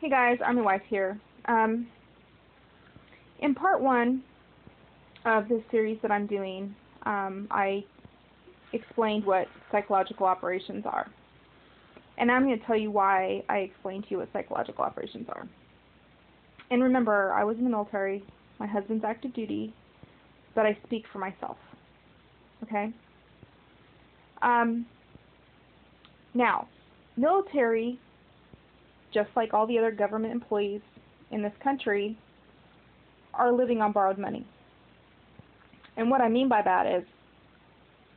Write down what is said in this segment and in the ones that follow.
Hey guys, I'm your wife here. In part one of this series that I'm doing, I explained what psychological operations are. And I'm going to tell you why I explained to you what psychological operations are. And remember, I was in the military, my husband's active duty, but I speak for myself. Okay? Now, military, just like all the other government employees in this country, are living on borrowed money. And what I mean by that is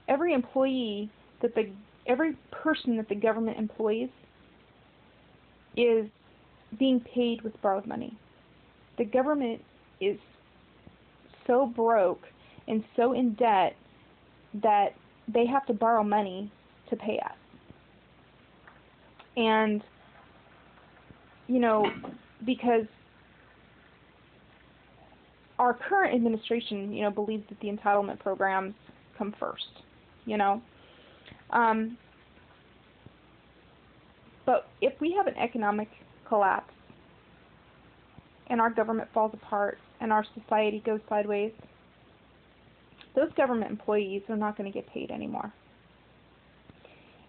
every person that the government employs is being paid with borrowed money. The government is so broke and so in debt that they have to borrow money to pay us. And because our current administration, believes that the entitlement programs come first, But if we have an economic collapse and our government falls apart and our society goes sideways, those government employees are not going to get paid anymore.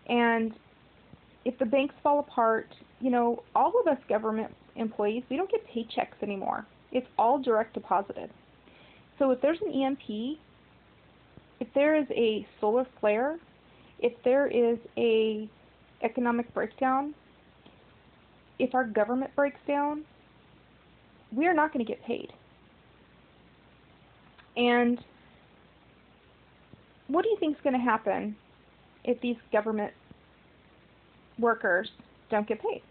And if the banks fall apart, all of us government employees, we don't get paychecks anymore. It's all direct deposited. So if there's an EMP, if there is a solar flare, if there is a economic breakdown, if our government breaks down, we are not going to get paid. And what do you think is going to happen if these government workers don't get paid,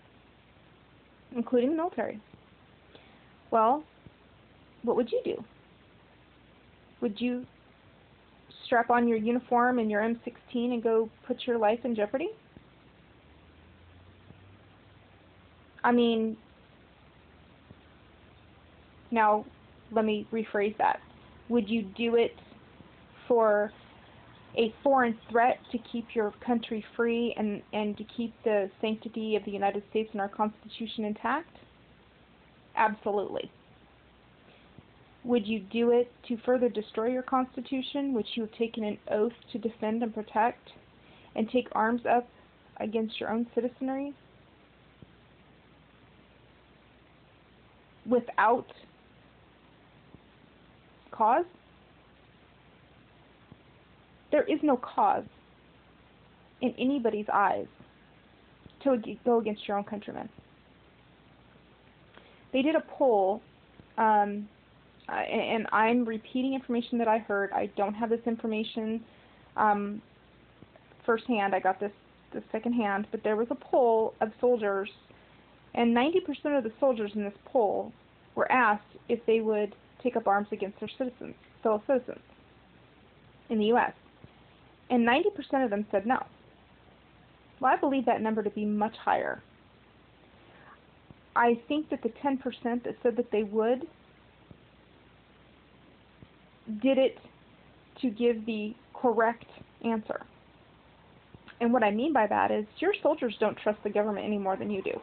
including the military? Well, what would you do? Would you strap on your uniform and your M16 and go put your life in jeopardy? I mean, now let me rephrase that. Would you do it for a foreign threat to keep your country free and to keep the sanctity of the United States and our Constitution intact? Absolutely. Would you do it to further destroy your Constitution, which you have taken an oath to defend and protect, and take arms up against your own citizenry without cause? There is no cause in anybody's eyes to go against your own countrymen. They did a poll, and I'm repeating information that I heard. I don't have this information firsthand. I got this secondhand, but there was a poll of soldiers, and 90% of the soldiers in this poll were asked if they would take up arms against their fellow citizens in the U.S. And 90% of them said no. Well, I believe that number to be much higher. I think that the 10% that said that they would did it to give the correct answer. And what I mean by that is your soldiers don't trust the government any more than you do.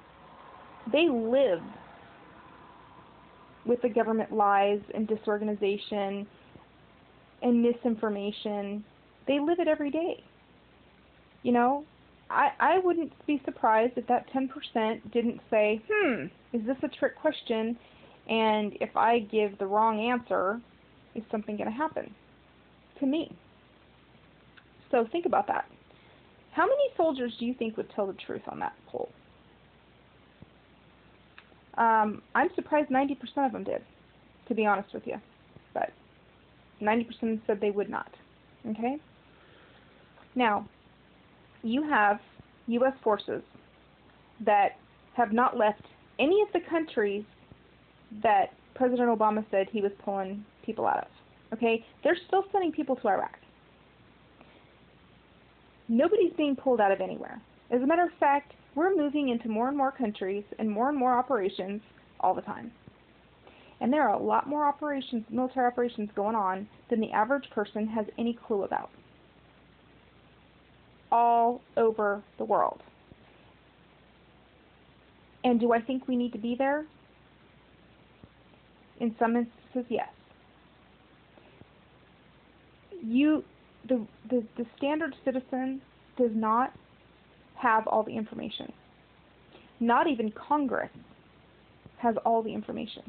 They live with the government lies and disorganization and misinformation. They live it every day. I wouldn't be surprised if that 10% didn't say, is this a trick question? And if I give the wrong answer, is something going to happen to me? So think about that. How many soldiers do you think would tell the truth on that poll? I'm surprised 90% of them did, to be honest with you. But 90% said they would not. Okay? Now, you have U.S. forces that have not left any of the countries that President Obama said he was pulling people out of. Okay? They're still sending people to Iraq. Nobody's being pulled out of anywhere. As a matter of fact, we're moving into more and more countries and more operations all the time. And there are a lot more operations, military operations going on than the average person has any clue about. All over the world. And do I think we need to be there? In some instances, yes. The standard citizen does not have all the information. Not even Congress has all the information,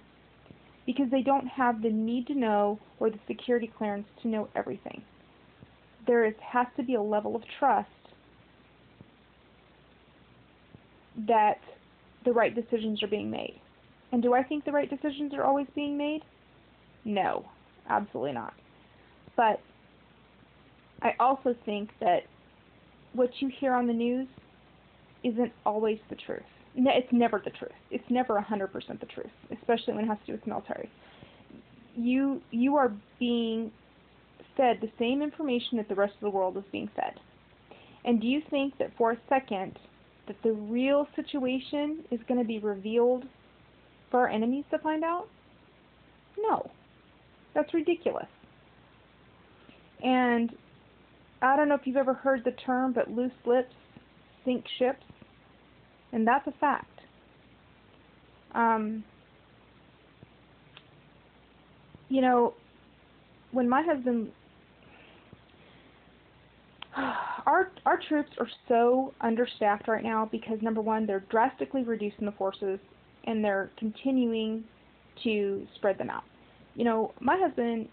because they don't have the need to know or the security clearance to know everything. Has to be a level of trust that the right decisions are being made. And do I think the right decisions are always being made? No, absolutely not. But I also think that what you hear on the news isn't always the truth. No, it's never the truth. It's never 100% the truth, especially when it has to do with the military. You are being fed the same information that the rest of the world is being fed. And do you think that for a second that the real situation is going to be revealed for our enemies to find out? No. That's ridiculous. And I don't know if you've ever heard the term, but loose lips sink ships. And that's a fact. You know, when my husband, our troops are so understaffed right now because, number one, they're drastically reducing the forces and they're continuing to spread them out. You know, my husband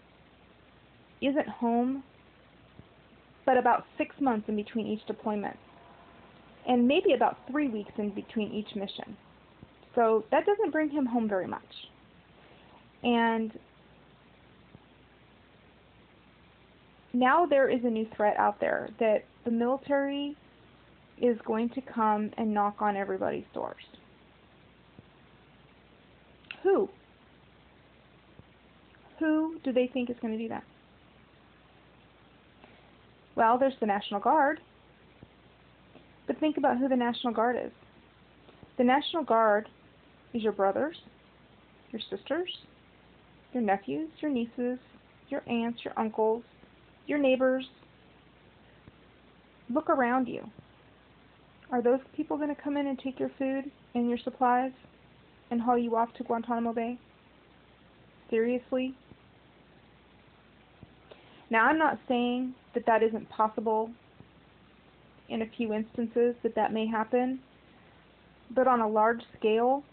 isn't home but about 6 months in between each deployment, and maybe about 3 weeks in between each mission. So that doesn't bring him home very much. And now there is a new threat out there that the military is going to come and knock on everybody's doors. Who? Who do they think is going to do that? Well, there's the National Guard. But think about who the National Guard is. The National Guard is your brothers, your sisters, your nephews, your nieces, your aunts, your uncles, your neighbors. Look around you. Are those people going to come in and take your food and your supplies and haul you off to Guantanamo Bay? Seriously? Now, I'm not saying that that isn't possible in a few instances, that may happen, but on a large scale,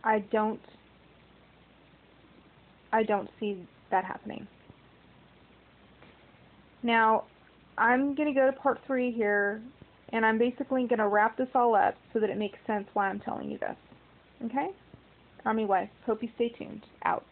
I don't see that happening. Now, I'm going to go to part 3 here, and I'm basically going to wrap this all up so that it makes sense why I'm telling you this. Okay? Army Wife, hope you stay tuned. Out.